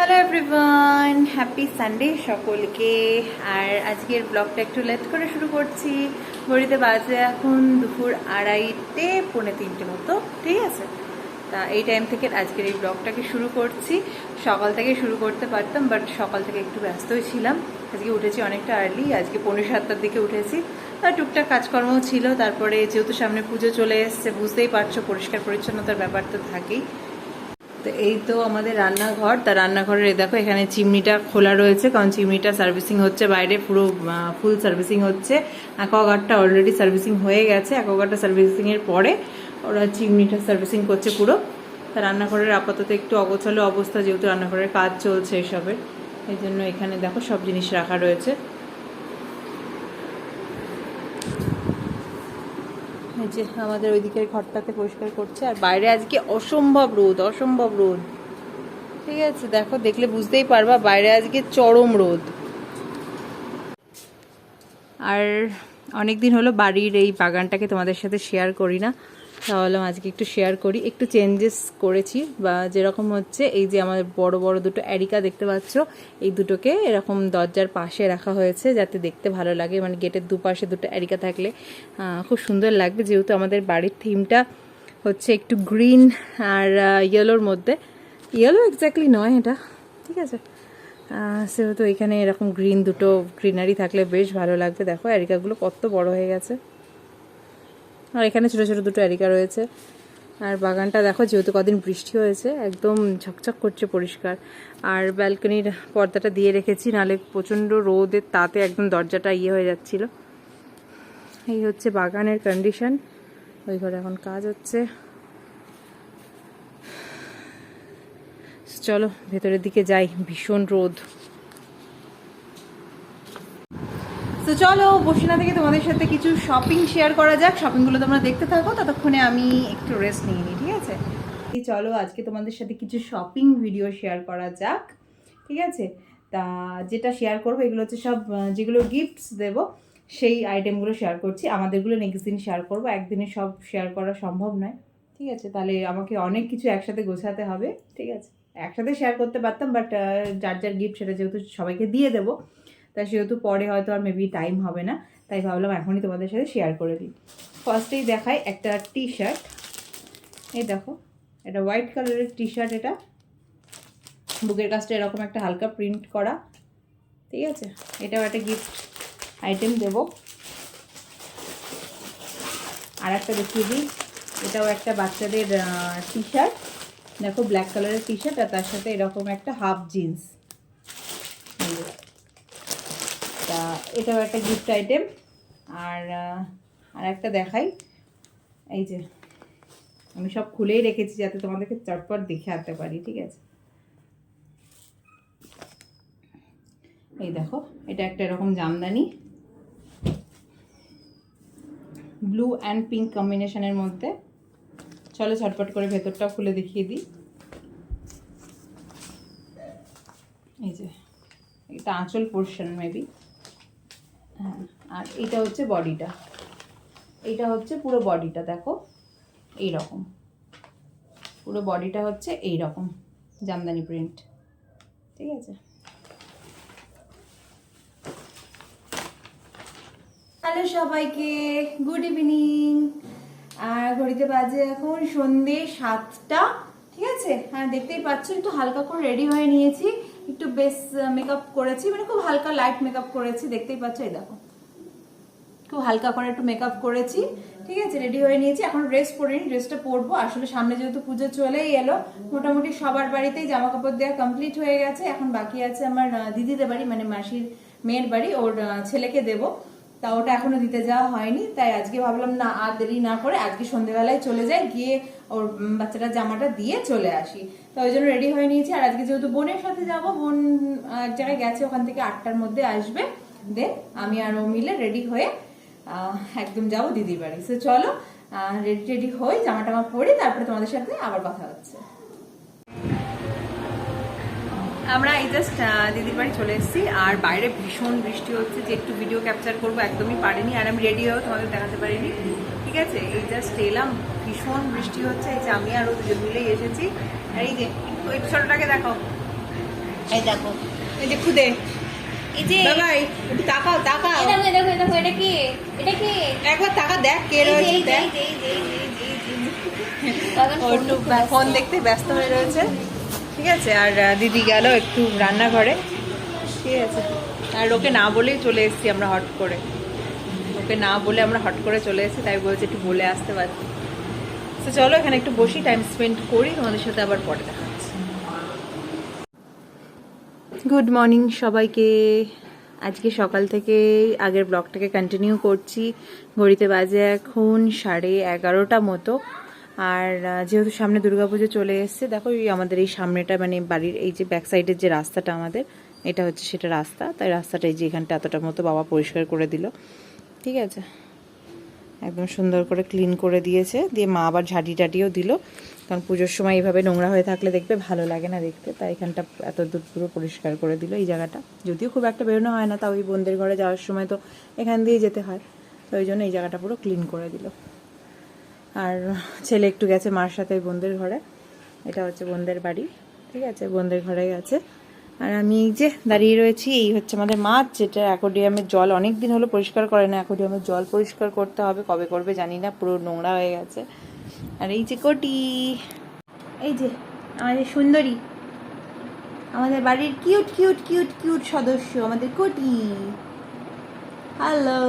Hello everyone, happy Sunday সকলকে। আর আজকের ব্লগটা একটু লেট করে শুরু করছি। ঘড়িতে বাজে এখন দুপুর 2:30, 2:45 মতো, ঠিক আছে। তা এই টাইম থেকে আজকের এই ব্লগটাকে শুরু করছি। সকাল থেকে শুরু করতে পারতাম, বাট সকাল থেকে একটু ব্যস্তই ছিলাম। আজকে উঠেছি অনেকটা আর্লি, আজকে 6:45 দিকে উঠেছি। আর টুকটাক কাজকর্ম ছিল। তারপরে যেহেতু সামনে পুজো চলে এসছে, বুঝতেই পারছো, পরিষ্কার পরিচ্ছন্নতার ব্যাপার তো থাকেই। তো এই তো আমাদের রান্নাঘর। তা রান্নাঘরের দেখো এখানে চিমনিটা খোলা রয়েছে, কারণ চিমনিটা সার্ভিসিং হচ্ছে বাইরে, পুরো ফুল সার্ভিসিং হচ্ছে। অ্যাকোয়াগার্ডটা অলরেডি সার্ভিসিং হয়ে গেছে, অ্যাকোয়াগার্ডটা সার্ভিসিংয়ের পরে ওরা চিমনিটা সার্ভিসিং করছে পুরো। তা রান্নাঘরের আপাতত একটু অগোছালো অবস্থা, যেহেতু রান্নাঘরের কাজ চলছে এসবের, এই জন্য এখানে দেখো সব জিনিস রাখা রয়েছে। এই যে আমাদের ওইদিকের ঘরটাতে পরিষ্কার করছে। আর বাইরে আজকে অসম্ভব রোদ, অসম্ভব রোদ, ঠিক আছে। দেখো, দেখলে বুঝতেই পারবা বাইরে আজকে চরম রোদ। আর অনেকদিন হলো বাড়ির এই বাগানটাকে তোমাদের সাথে শেয়ার করি না, তাহলে আজকে একটু শেয়ার করি। একটু চেঞ্জেস করেছি, বা যেরকম হচ্ছে এই যে আমার বড় বড় দুটো অ্যারিকা দেখতে পাচ্ছ, এই দুটোকে এরকম দরজার পাশে রাখা হয়েছে যাতে দেখতে ভালো লাগে। মানে গেটের দুপাশে দুটো অ্যারিকা থাকলে খুব সুন্দর লাগবে, যেহেতু আমাদের বাড়ির থিমটা হচ্ছে একটু গ্রিন আর ইয়েলোর মধ্যে। ইয়েলো এক্স্যাক্টলি নয় এটা, ঠিক আছে। সেহেতু এখানে এরকম গ্রিন দুটো গ্রিনারি থাকলে বেশ ভালো লাগবে। দেখো অ্যারিকাগুলো কত বড় হয়ে গেছে, আর এখানে ছোটো ছোটো দুটো অ্যারিকা রয়েছে। আর বাগানটা দেখো, যেহেতু কদিন বৃষ্টি হয়েছে, একদম ঝকঝক করছে পরিষ্কার। আর ব্যালকনির পর্দাটা দিয়ে রেখেছি, নাহলে প্রচণ্ড রোদের তাতে একদম দরজাটা হয়ে যাচ্ছিল। এই হচ্ছে বাগানের কন্ডিশন। ওই ঘরে এখন কাজ হচ্ছে। চলো ভেতরের দিকে যাই, ভীষণ রোদ। তো চলো বসিনা থেকে তোমাদের সাথে কিছু শপিং শেয়ার করা যাক। শপিংগুলো তোমরা দেখতে থাকো, ততক্ষণে আমি একটু রেস্ট নিয়ে নিই, ঠিক আছে। চলো আজকে তোমাদের সাথে কিছু শপিং ভিডিও শেয়ার করা যাক, ঠিক আছে। তা যেটা শেয়ার করবো এগুলো হচ্ছে সব যেগুলো গিফটস দেবো সেই আইটেমগুলো শেয়ার করছি। আমাদেরগুলো নেক্সট দিন শেয়ার করবো, একদিনে সব শেয়ার করা সম্ভব নয়, ঠিক আছে। তাহলে আমাকে অনেক কিছু একসাথে গোছাতে হবে, ঠিক আছে। একসাথে শেয়ার করতে পারতাম, বাট যার যার গিফট সেটা যেহেতু সবাইকে দিয়ে দেবো, তাই সেহেতু পরে হয়তো আর মেবি টাইম হবে না, তাই ভাবলাম এখনই তোমাদের সাথে শেয়ার করে দিই। ফার্স্টেই দেখাই একটা টি শার্ট। এই দেখো, এটা হোয়াইট কালারের টি শার্ট। এটা বুকের কাজটা এরকম একটা হালকা প্রিন্ট করা, ঠিক আছে। এটাও একটা গিফট আইটেম দেব। আর একটা দেখিয়ে দিই, এটাও একটা বাচ্চাদের টি শার্ট। দেখো ব্ল্যাক কালারের টি শার্ট, আর তার সাথে এরকম একটা হাফ জিন্স। তা এটাও একটা গিফট আইটেম। আর একটা দেখাই, এই যে আমি সব খুলেই রেখেছি যাতে তোমাদেরকে চটপট দেখে আনতে পারি, ঠিক আছে। এই দেখো, এটা একটা এরকম জামদানি, ব্লু অ্যান্ড পিঙ্ক কম্বিনেশনের মধ্যে। চলো ঝটপট করে ভেতরটাও খুলে দেখিয়ে দিই। এই যে এটা আঁচল পোর্শন মেবি, হ্যাঁ। আর এটা হচ্ছে বডিটা, এইটা হচ্ছে পুরো বডিটা। দেখো এই রকম পুরো বডিটা হচ্ছে এই রকম জামদানি প্রিন্ট, ঠিক আছে। হ্যালো সবাইকে, গুড ইভিনিং। আর ঘড়িতে বাজে এখন সন্ধ্যে 7টা, ঠিক আছে। হ্যাঁ দেখতেই পাচ্ছ, একটু হালকা করে রেডি হয়ে নিয়েছি, একটু বেস মেকআপ করেছি, মানে খুব হালকা লাইট মেকআপ করেছি, দেখতেই পাচ্ছ। এই দেখো খুব হালকা করে একটু মেকআপ করেছি, ঠিক আছে। রেডি হয়ে নিয়েছি, এখন ড্রেস পরিনি, ড্রেসটা পরবো। আসলে সামনে যেহেতু পুজো চলেই এলো, মোটামুটি সবার বাড়িতেই জামা কাপড় দেওয়া কমপ্লিট হয়ে গেছে। এখন বাকি আছে আমার দিদিদের বাড়ি, মানে মাসির মেয়ের বাড়ি, ওর ছেলেকে দেবো। তা ওটা এখনো দিতে যাওয়া হয়নি, তাই আজকে ভাবলাম না আর দেরি না করে আজকে সন্ধ্যেবেলায় চলে যাই, গিয়ে ওর বাচ্চাটার জামাটা দিয়ে চলে আসি। তো ওই জন্য রেডি হয়ে নিয়েছি। আর আজকে যেহেতু বোনের সাথে যাব, বোন এক জায়গায় গেছে, ওখান থেকে 8টার মধ্যে আসবে। দেন আমি আর ও মিলে রেডি হয়ে একদম যাবো দিদির বাড়ি। তো চলো রেডি রেডি হই, জামা টামা পরি, তারপরে তোমাদের সাথে আবার কথা হচ্ছে। আমরা এই জাস্ট দিদির বাড়ি চলে এসেছি, আর বাইরে ভীষণ বৃষ্টি হচ্ছে, যে একটু ভিডিও ক্যাপচার করবো একদমই পারিনি, আর আমি রেডি হয়েও তোমাদের দেখাতে পারিনি, ঠিক আছে। এই জাস্ট এলাম, ভীষণ বৃষ্টি হচ্ছে। এই যে আমি আর ও দুজন মিলেই এসেছি। আর এই যে ওই ছোটটাকে দেখো, এই দেখো, এই যে খুদে এই যে বাবাই একটু তাকাও তাকাও, এই দেখো, এই দেখো, এই দেখো, এটা কি? এটা কি? একবার তাকা দেখ কে এই যে, রয়েছে এই যে, দেখ। এই যে, এই যে, এই যে, এই যে। বাবা ও একটু ফোন দেখতে ব্যস্ত হয়ে রয়েছে, ঠিক আছে। আর দিদি গেল একটু রান্নাঘরে, ঠিক আছে। আর ওকে না বলেই চলে এসেছি আমরা হট করে, ওকে না বলে আমরা হট করে চলে এসেছি, তাই বলছে একটু বলে আসতে পারছি। তো চলো এখানে একটু বসি, টাইম স্পেন্ড করি, তোমাদের সাথে আবার পরে দেখা হচ্ছে। গুড মর্নিং সবাইকে। আজকে সকাল থেকে আগের ব্লগটাকে কন্টিনিউ করছি। ঘড়িতে বাজে এখন 11:30 মতো। আর যেহেতু সামনে দুর্গাপুজো চলে এসছে, দেখো এই আমাদের এই সামনেটা মানে বাড়ির এই যে ব্যাক সাইডের যে রাস্তাটা আমাদের, এটা হচ্ছে সেটা রাস্তা। তাই রাস্তাটা এই যে এখানটা এতটা মতো বাবা পরিষ্কার করে দিল, ঠিক আছে। একদম সুন্দর করে ক্লিন করে দিয়েছে, দিয়ে মা আবার ঝাঁটি টাটিও দিল, কারণ পুজোর সময় এইভাবে নোংরা হয়ে থাকলে দেখবে ভালো লাগে না দেখতে। তাই এখানটা এত দূর পুরো পরিষ্কার করে দিল এই জায়গাটা। যদিও খুব একটা বেরোনো হয় না, তাও ওই বোনদের ঘরে যাওয়ার সময় তো এখান দিয়ে যেতে হয়, তো ওই জন্য এই জায়গাটা পুরো ক্লিন করে দিল। আর ছেলে একটু গেছে মার সাথে বোনদের ঘরে, এটা হচ্ছে বোনদের বাড়ি, ঠিক আছে, বোনদের ঘরে গেছে। আর আমি এই যে দাঁড়িয়ে রয়েছি, এই হচ্ছে আমাদের মাছ, যেটা অ্যাকোরিয়ামের জল অনেক দিন হলো পরিষ্কার করে না। অ্যাকোরিয়ামের জল পরিষ্কার করতে হবে, কবে করবে জানি না, পুরো নোংরা হয়ে গেছে। আর এই যে কোটি, এই যে আমাদের সুন্দরী, আমাদের বাড়ির কিউট কিউট কিউট কিউট সদস্য আমাদের কোটি। হ্যালো,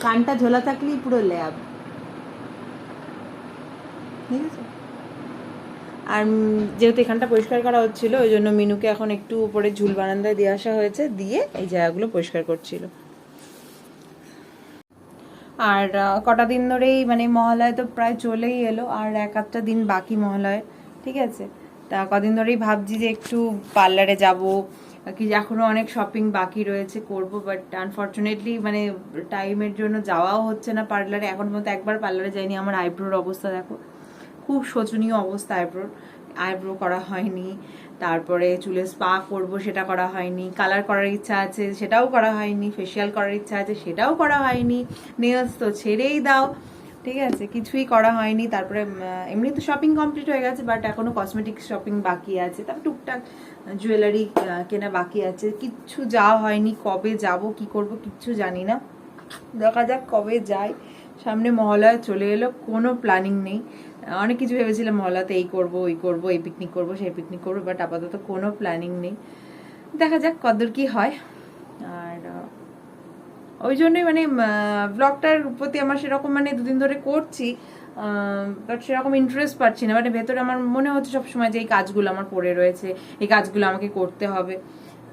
কানটা ঝোলা থাকলেই পুরো ল্যাব, ঠিক আছে। আর যেহেতু এখানটা পরিষ্কার করা হচ্ছিল, ওই জন্য মিনুকে এখন একটু উপরে ঝুল বারান্দায় দিয়ে আসা হয়েছে, দিয়ে এই জায়গাগুলো পরিষ্কার করছিল। আর কটা দিন ধরেই মানে মহালয় তো প্রায় চলেই এলো, আর এক আধটা দিন বাকি মহালয়, ঠিক আছে। তা কদিন ধরেই ভাবছি যে একটু পার্লারে যাব, কি এখনো অনেক শপিং বাকি রয়েছে করব, বাট আনফর্চুনেটলি মানে টাইমের জন্য যাওয়াও হচ্ছে না পার্লারে। এখন পর্যন্ত একবার পার্লারে যাইনি। আমার আইব্রোর অবস্থা দেখো, খুব শোচনীয় অবস্থা আইব্রোর, আইব্রো করা হয়নি। তারপরে চুলে স্পা করব, সেটা করা হয়নি। কালার করার ইচ্ছা আছে, সেটাও করা হয়নি। ফেসিয়াল করার ইচ্ছা আছে, সেটাও করা হয়নি। নেলস তো ছেড়েই দাও, ঠিক আছে, কিছুই করা হয়নি। তারপরে এমনি তো শপিং কমপ্লিট হয়ে গেছে, বাট এখনো কসমেটিক্স শপিং বাকি আছে। তারপর টুকটাক জুয়েলারি কেনা বাকি আছে, কিচ্ছু যাওয়া হয়নি। কবে যাব কি করব কিচ্ছু জানি না, দেখা যাক কবে যাই। সামনে মহালয়া চলে এলো, কোনো প্ল্যানিং নেই। অনেক কিছু ভেবেছিলাম মহালয়াতে এই করব ওই করব, এই পিকনিক করব সেই পিকনিক করবো, বাট আপাতত কোনো প্ল্যানিং নেই। দেখা যাক কতদূর কি হয়। আর ওই জন্যই মানে ব্লগটার প্রতি আমার সেরকম মানে দুদিন ধরে করছি, বাট সেরকম ইন্টারেস্ট পাচ্ছি না। মানে ভেতরে আমার মনে হচ্ছে সবসময় যে এই কাজগুলো আমার পড়ে রয়েছে, এই কাজগুলো আমাকে করতে হবে।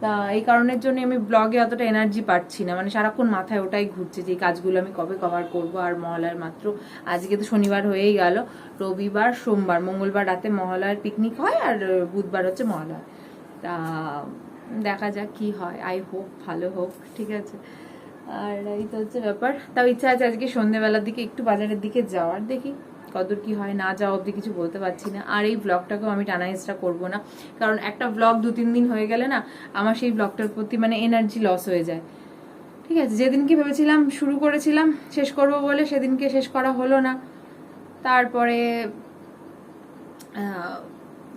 তা এই কারণের জন্য আমি ব্লগে অতটা এনার্জি পাচ্ছি না। মানে সারাক্ষণ মাথায় ওটাই ঘুরছে যে এই কাজগুলো আমি কবে কভার করব। আর মহালয়ার মাত্র আজকে তো শনিবার হয়েই গেল, রবিবার সোমবার মঙ্গলবার রাতে মহালয়ার পিকনিক হয়, আর বুধবার হচ্ছে মহালয়া। তা দেখা যাক কি হয়, আই হোপ ভালো হোক, ঠিক আছে। আর এই তো হচ্ছে ব্যাপার। তাও ইচ্ছা আছে আজকে সন্ধ্যেবেলার দিকে একটু বাজারের দিকে যাওয়ার, দেখি কতদূর কি হয়। না যাওয়া অবধি কিছু বলতে পারছি না। আর এই ব্লগটাকেও আমি টানা হেঁচড়া করবো না, কারণ একটা ব্লগ 2-3 দিন হয়ে গেলে না আমার সেই ব্লগটার প্রতি মানে এনার্জি লস হয়ে যায়, ঠিক আছে। যেদিনকে ভেবেছিলাম শুরু করেছিলাম শেষ করব বলে, সেদিনকে শেষ করা হলো না। তারপরে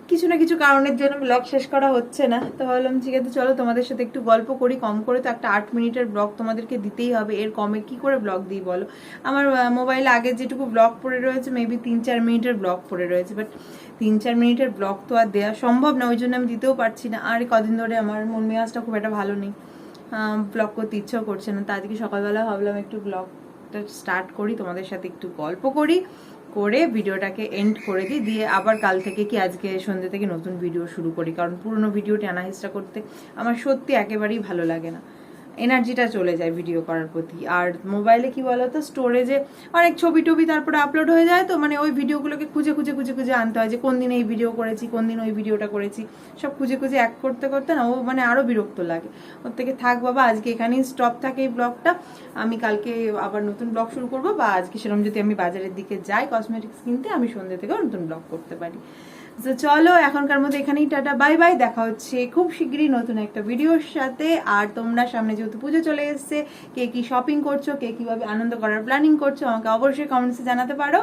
কিছু না কিছু কারণের জন্য ব্লগ শেষ করা হচ্ছে না। তো ভাবলাম ঠিক আছে চলো তোমাদের সাথে একটু গল্প করি। কম করে তো একটা 8 মিনিটের ব্লগ তোমাদেরকে দিতেই হবে, এর কমে কি করে ব্লগ দিই বলো। আমার মোবাইলে আগে যেটুকু ব্লগ পড়ে রয়েছে মেবি 3-4 মিনিটের ব্লগ পড়ে রয়েছে, বাট 3-4 মিনিটের ব্লগ তো আর দেওয়া সম্ভব না, ওই জন্য আমি দিতেও পারছি না। আর কদিন ধরে আমার মন মেজাজটা খুব একটা ভালো নেই, ব্লগ করতে ইচ্ছেও করছে না। তো আজকে সকালবেলা ভাবলাম একটু ব্লগটা স্টার্ট করি, তোমাদের সাথে একটু গল্প করি, করে ভিডিওটাকে এন্ড করে দিই। দিয়ে আবার কাল থেকে কি আজকে সন্ধ্যে থেকে নতুন ভিডিও শুরু করি, কারণ পুরনো ভিডিও টানা হেঁচড়া করতে আমার সত্যি একেবারেই ভালো লাগে না, এনার্জিটা চলে যায় ভিডিও করার প্রতি। আর মোবাইলে কি বলতো, স্টোরেজে অনেক ছবি টবি তারপরে আপলোড হয়ে যায়, তো মানে ওই ভিডিওগুলোকে খুঁজে খুঁজে খুঁজে খুঁজে আনতে হয় যে কোন দিন এই ভিডিও করেছি, কোন দিন ওই ভিডিওটা করেছি, সব খুঁজে খুঁজে এক করতে করতে না ও মানে আরও বিরক্ত লাগে। ওর থেকে থাক বাবা, আজকে এখানেই স্টপ থাকে এই ব্লগটা, আমি কালকে আবার নতুন ব্লগ শুরু করবো, বা আজকে সেরকম যদি আমি বাজারের দিকে যাই কসমেটিক্স কিনতে, আমি সন্ধ্যে থেকেও নতুন ব্লগ করতে পারি। তো চলো এখনকার মতো এখানেই টাটা বাই বাই, দেখা হচ্ছে খুব শীঘ্রই নতুন একটা ভিডিওর সাথে। আর তোমরা সামনে যেহেতু পুজো চলে এসছে, কে কি শপিং করছো, কে কিভাবে আনন্দ করার প্ল্যানিং করছো, আমাকে অবশ্যই কমেন্টসে জানাতে পারো।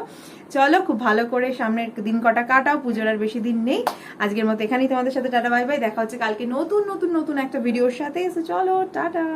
চলো খুব ভালো করে সামনের দিন কটা কাটাও, পুজোর আর বেশি দিন নেই। আজকের মতো এখানেই তোমাদের সাথে টাটা বাই বাই, দেখা হচ্ছে কালকে নতুন নতুন নতুন একটা ভিডিওর সাথে। চলো টাটা।